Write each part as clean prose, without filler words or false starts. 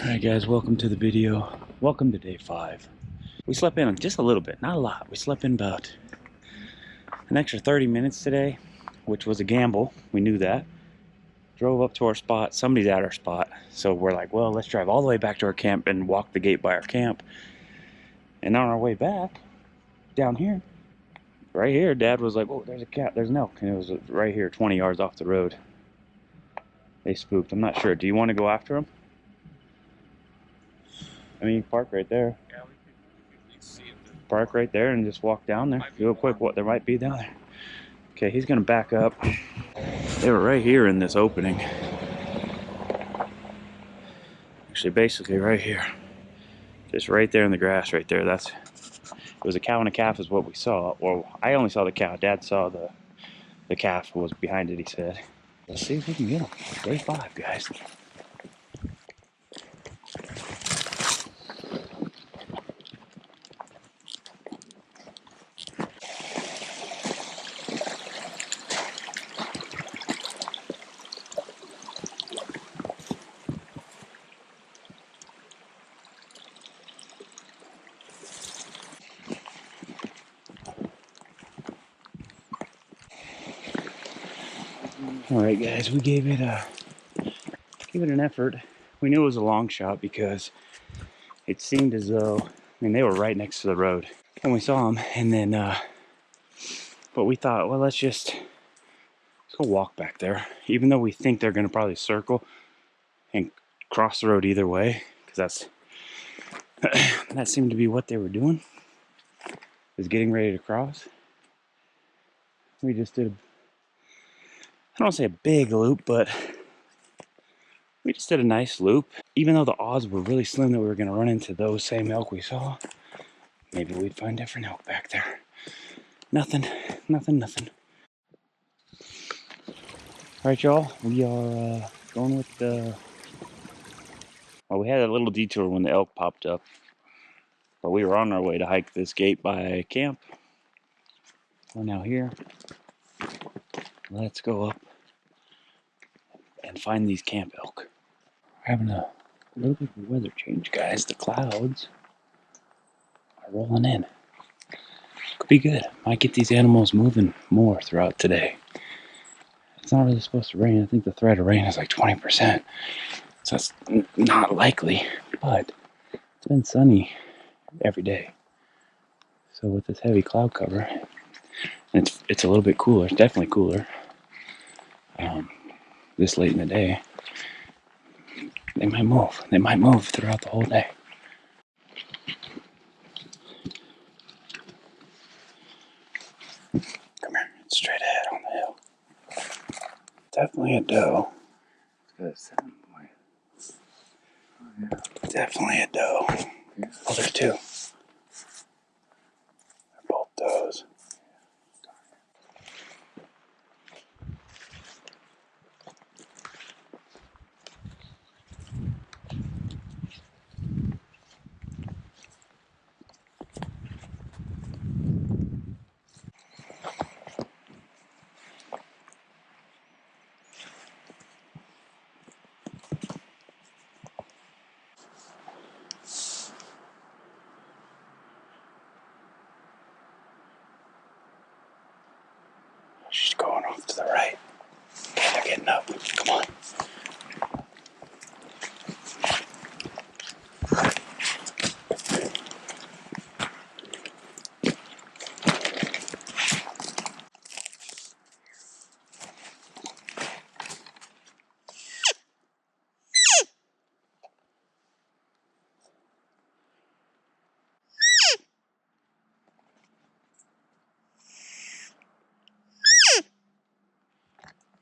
Alright guys, welcome to the video. Welcome to day 5. We slept in just a little bit, not a lot. We slept in about an extra 30 minutes today, which was a gamble. We knew that. Drove up to our spot. Somebody's at our spot. So we're like, well, let's drive all the way back to our camp and walk the gate by our camp. And on our way back, down here, right here, Dad was like, oh, there's a cat, there's an elk. And it was right here, 20 yards off the road. They spooked. I'm not sure. Do you want to go after them? I mean, you park right there. Yeah, we could see if Park right there and just walk down there. Real quick, what there might be down there. Okay, he's gonna back up. They were right here in this opening. Actually, basically right here. Just right there in the grass right there. It was a cow and a calf is what we saw. Well, I only saw the cow. Dad saw the calf was behind it, he said. Let's see if we can get him. Day 5, guys. Alright guys, we gave it an effort. We knew it was a long shot because it seemed as though, I mean, they were right next to the road. And we saw them, and then, but we thought, well, let's go walk back there. Even though we think they're going to probably circle and cross the road either way, because that seemed to be what they were doing, is getting ready to cross. We just did, I don't want to say a big loop, but we just did a nice loop. Even though the odds were really slim that we were going to run into those same elk we saw, maybe we'd find different elk back there. Nothing. Alright, y'all, we are going with the... Well, we had a little detour when the elk popped up, but we were on our way to hike this gate by camp. We're now here. Let's go up and find these camp elk. We're having a little bit of a weather change, guys. The clouds are rolling in. Could be good. Might get these animals moving more throughout today. It's not really supposed to rain. I think the threat of rain is like 20%. So it's not likely, but it's been sunny every day. So with this heavy cloud cover, it's a little bit cooler. It's definitely cooler. This late in the day, they might move. They might move throughout the whole day. Come here. It's straight ahead on the hill. Definitely a doe. Definitely a doe. Oh, there's 2. They're both does. She's going off to the right. They're getting up. Come on.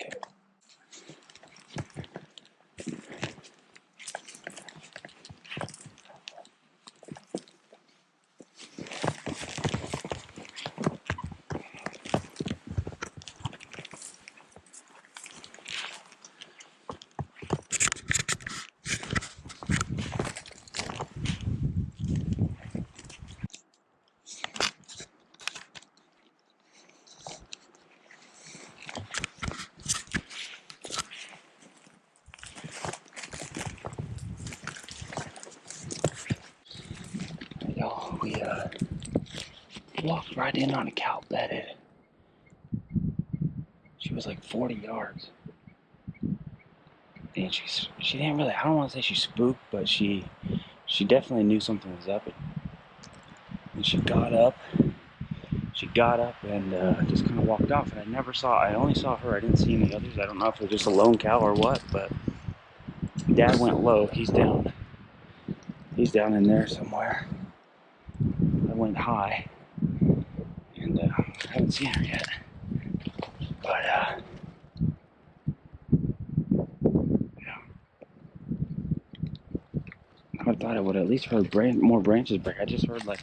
Okay. walked right in on a cow bedded. She was like 40 yards. And she didn't really, I don't want to say she spooked, but she definitely knew something was up. And she got up and just kind of walked off. And I only saw her. I didn't see any others. I don't know if it was just a lone cow or what, but Dad went low. He's down in there somewhere. I went high, and I haven't seen her yet. But yeah, I thought I would at least heard more branches break. I just heard like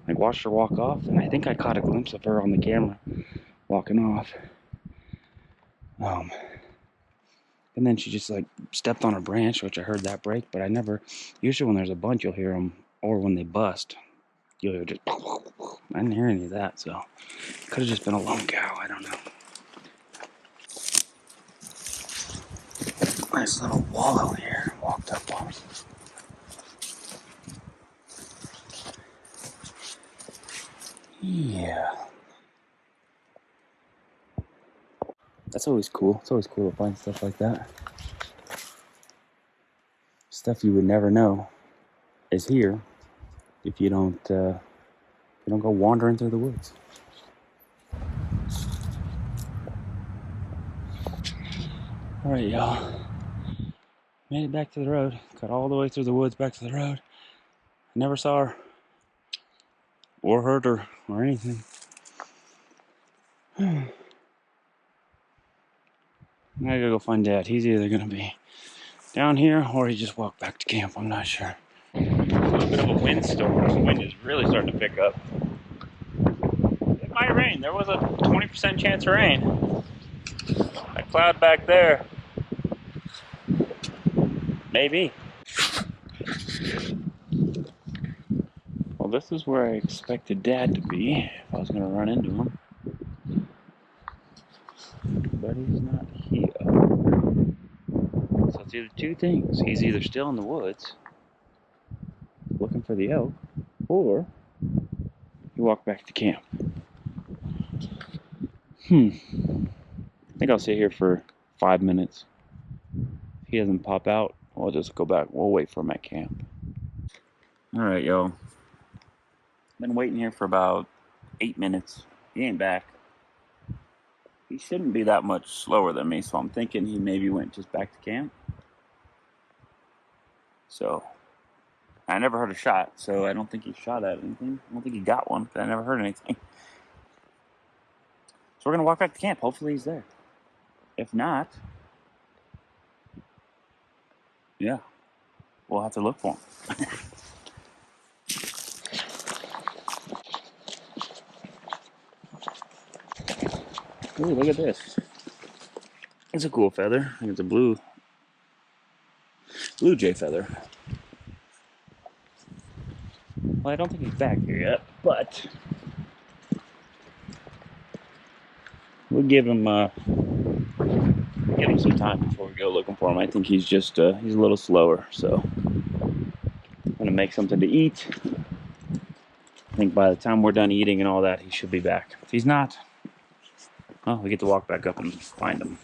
watched her walk off, and I think I caught a glimpse of her on the camera walking off. And then she just like stepped on a branch, which I heard that break, but I never. Usually when there's a bunch, you'll hear them, or when they bust, you'll hear just. I didn't hear any of that, so could have just been a lone cow. I don't know. Nice little wallow here. Walked up on. Yeah. That's always cool. It's always cool to find stuff like that. Stuff you would never know is here if you don't go wandering through the woods. All right, y'all. Made it back to the road. Got all the way through the woods back to the road. I never saw her or heard her or anything. I gotta go find Dad. He's either gonna be down here or he just walked back to camp. I'm not sure. A little bit of a windstorm. The wind is really starting to pick up. It might rain. There was a 20% chance of rain. That cloud back there. Maybe. Well, this is where I expected Dad to be if I was gonna run into him. But he's not here. So it's either two things. He's either still in the woods looking for the elk, or he walked back to camp. I think I'll sit here for 5 minutes. If he doesn't pop out, we'll just go back. We'll wait for him at camp. Alright, y'all. Been waiting here for about 8 minutes. He ain't back. He shouldn't be that much slower than me, so I'm thinking he maybe went just back to camp. So, I never heard a shot, so I don't think he shot at anything. I don't think he got one, but I never heard anything. So we're gonna walk back to camp. Hopefully he's there. If not, yeah, we'll have to look for him. Ooh, look at this. It's a cool feather. I think it's a blue jay feather. Well, I don't think he's back here yet, but we'll give him some time before we go looking for him. I think he's just he's a little slower, so I'm gonna make something to eat. I think by the time we're done eating and all that, he should be back. If he's not, well, we get to walk back up and find him.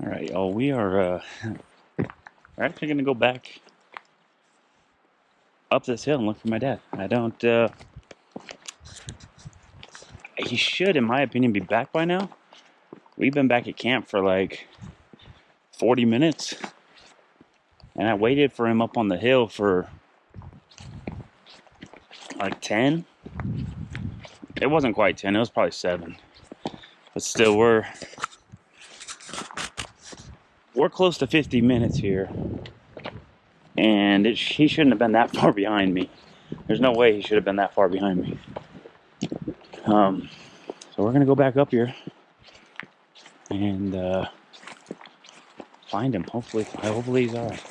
All right, y'all. We are we're actually gonna go back up this hill and look for my dad. I don't. He should, in my opinion, be back by now. We've been back at camp for like 40 minutes, and I waited for him up on the hill for like 10. It wasn't quite 10. It was probably 7. But still, we're close to 50 minutes here, and he shouldn't have been that far behind me. There's no way he should have been that far behind me. So we're gonna go back up here and find him. Hopefully he's all right.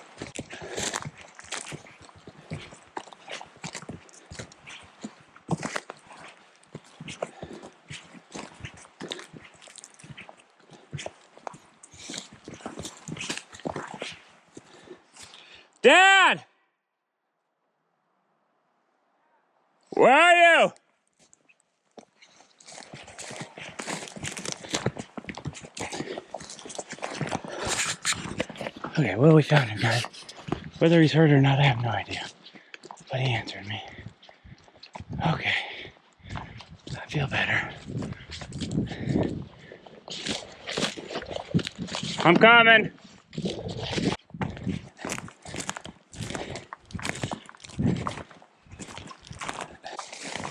Dad! Where are you? Okay, well, we found him, guys. Whether he's hurt or not, I have no idea. But he answered me. Okay. I feel better. I'm coming.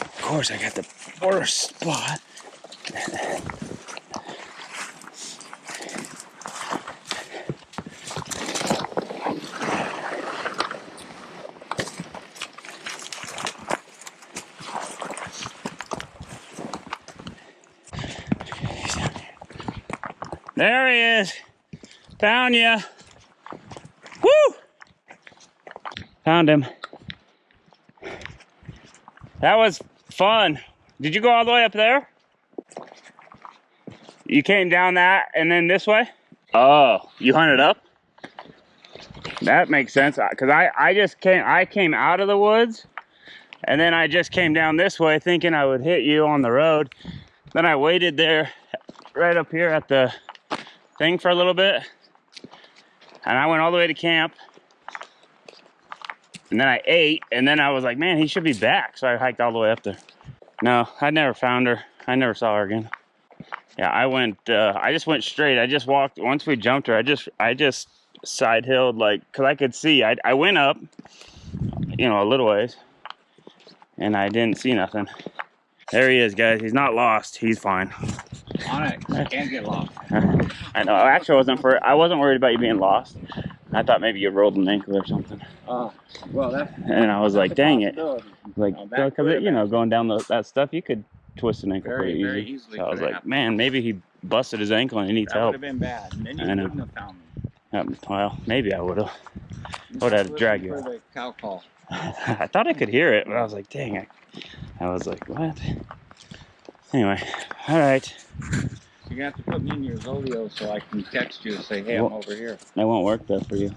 Of course, I got the worst spot. There he is. Found ya. Woo! Found him. That was fun. Did you go all the way up there? You came down that and then this way? Oh, you hunted up? That makes sense. Cause I came out of the woods and then I just came down this way thinking I would hit you on the road. Then I waited there right up here at the thing for a little bit. And I went all the way to camp. And then I ate, and then I was like, man, he should be back. So I hiked all the way up there. No, I never found her. I never saw her again. Yeah, I just went straight. I just walked, once we jumped her, I just side hilled, like, cause I could see. I went up, you know, a little ways, and I didn't see nothing. There he is, guys. He's not lost. He's fine. On it. Can't get lost. I know. Actually, I wasn't worried about you being lost. I thought maybe you rolled an ankle or something. Well, that's. And I was like, dang it. Like, No, because, you know, going down that stuff, you could twist an ankle Very, pretty very easy. easily So I was could have like, happened. man, maybe he busted his ankle and he needs That would help. have been bad. And then you I know. wouldn't have found me. Well, maybe I would have. I would have had to drag you. For the cow call. I thought I could hear it, but I was like, dang. I was like, what? Anyway, all right. You're going to have to put me in your Zolio so I can text you and say, hey, I'm over here. That won't work though for you.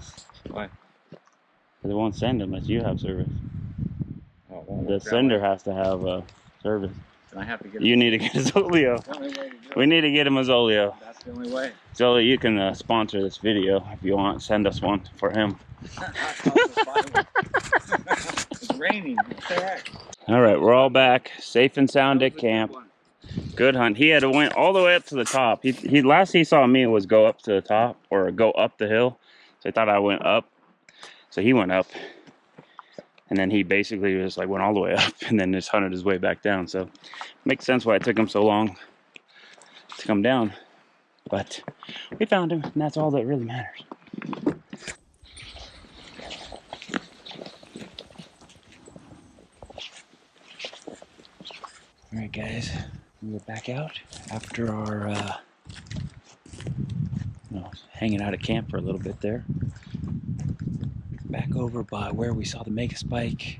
Why? Because it won't send them unless you have service. Oh, it won't The work that sender way. has to have service. And I have to get You need to get a Zolio. That's the only way to do it. We need to get him a Zolio. That's the only way. Zolio, you can sponsor this video if you want. Send us one for him. It's raining. It's all right. All right, we're all back, safe and sound at camp. Good hunt. He had went all the way up to the top. He last he saw me was go up to the top or go up the hill. So he thought I went up. So he went up. And then he basically just like went all the way up and then just hunted his way back down. So makes sense why it took him so long to come down. But we found him, and that's all that really matters. All right, guys, we're back out after our hanging out at camp for a little bit there. Back over by where we saw the mega spike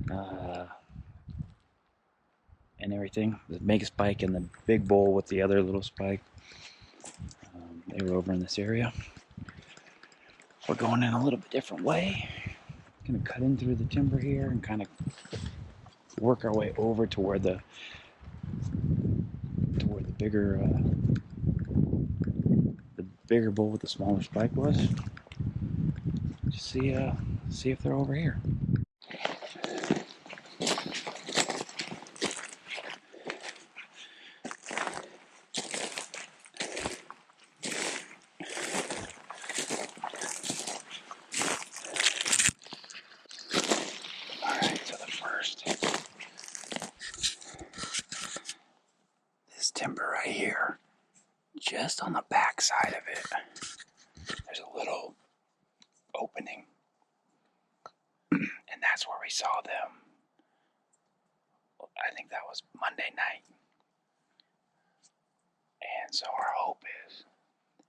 and everything. The mega spike and the big bowl with the other little spike. They were over in this area. We're going in a little bit different way. Gonna cut in through the timber here and kind of work our way over to where the bigger bull with the smaller spike was. Just see if they're over here. Timber right here, just on the back side of it, there's a little opening, and that's where we saw them. I think that was Monday night, and so our hope is,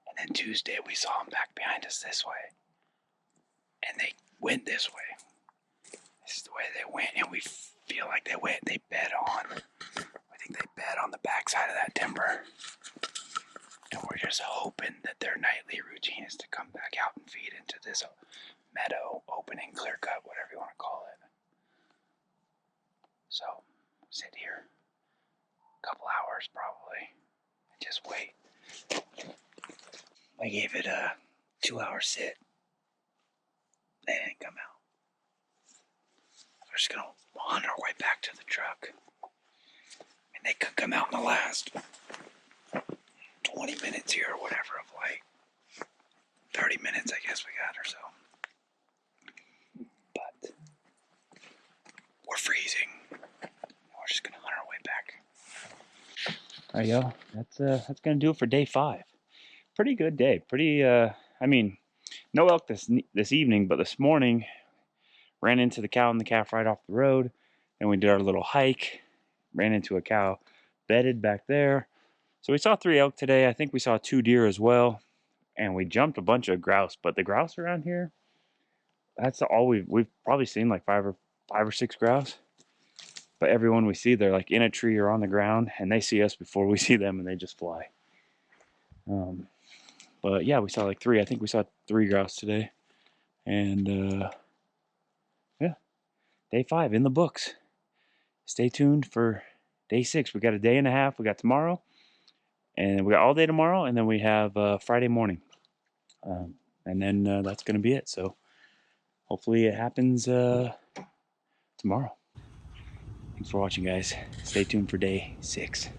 and then Tuesday we saw them back behind us this way, and they went this way. This is the way they went, and we feel like they bed on. I think they bed on the back side of that timber. And we're just hoping that their nightly routine is to come back out and feed into this meadow, opening, clear cut, whatever you want to call it. So sit here a couple hours probably and just wait. I gave it a 2-hour sit. They didn't come out. We're just gonna hunt our way back to the truck. And they could come out in the last 20 minutes here or whatever of light. 30 minutes I guess we got or so. But we're freezing. We're just gonna hunt our way back. Alright, yo, that's gonna do it for day 5. Pretty good day. Pretty I mean, no elk this evening, but this morning ran into the cow and the calf right off the road. And we did our little hike, ran into a cow bedded back there. So we saw 3 elk today. I think we saw 2 deer as well. And we jumped a bunch of grouse, but the grouse around here, that's all we've probably seen like 5 or 6 grouse. But everyone we see, they're like in a tree or on the ground, and they see us before we see them, and they just fly. But yeah, we saw like 3. I think we saw 3 grouse today. And yeah, day 5 in the books. Stay tuned for day 6. We got a day and a half. We got tomorrow, and we got all day tomorrow, and then we have Friday morning. And then that's going to be it. So hopefully it happens tomorrow. Thanks for watching, guys. Stay tuned for day 6.